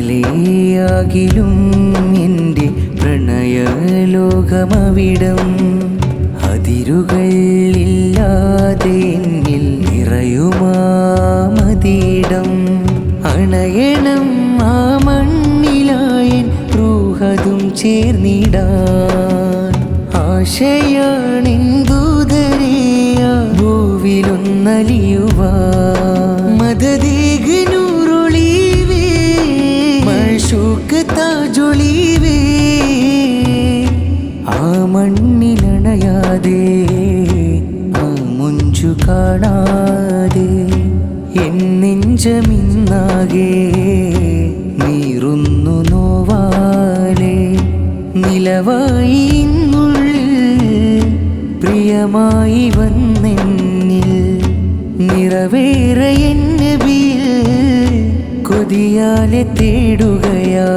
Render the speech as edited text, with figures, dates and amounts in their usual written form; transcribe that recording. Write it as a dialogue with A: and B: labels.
A: അകലെയാകിലും എൻ്റെ പ്രണയലോകമവിടം അതിരുകളില്ലാതെ എന്നിൽ നിറയുമാമതീടം അണയണം ആ മണ്ണിലായൻ റൂഹതും ചേർന്നിടാൻ ആശയാണെന്തൂതരേയ ഭൂവിലൊന്നലിയുവാൻ മദദേഗ് നൂറൊളിവേ മഴശൂക്ക് താജൊളിവേ ആ മണ്ണിലണയാതെ ആ മുഞ്ചു കാണാതെ എൻ നെഞ്ചമിന്നാകെ നീറുന്നു നോവാലെ നിലവായി ഇന്നുള്ളിൽ പ്രിയമായി വന്നെന്നിൽ നിറവേറെ എൻ നബിയിൽ കൊതിയാലെ തേടുകയാ.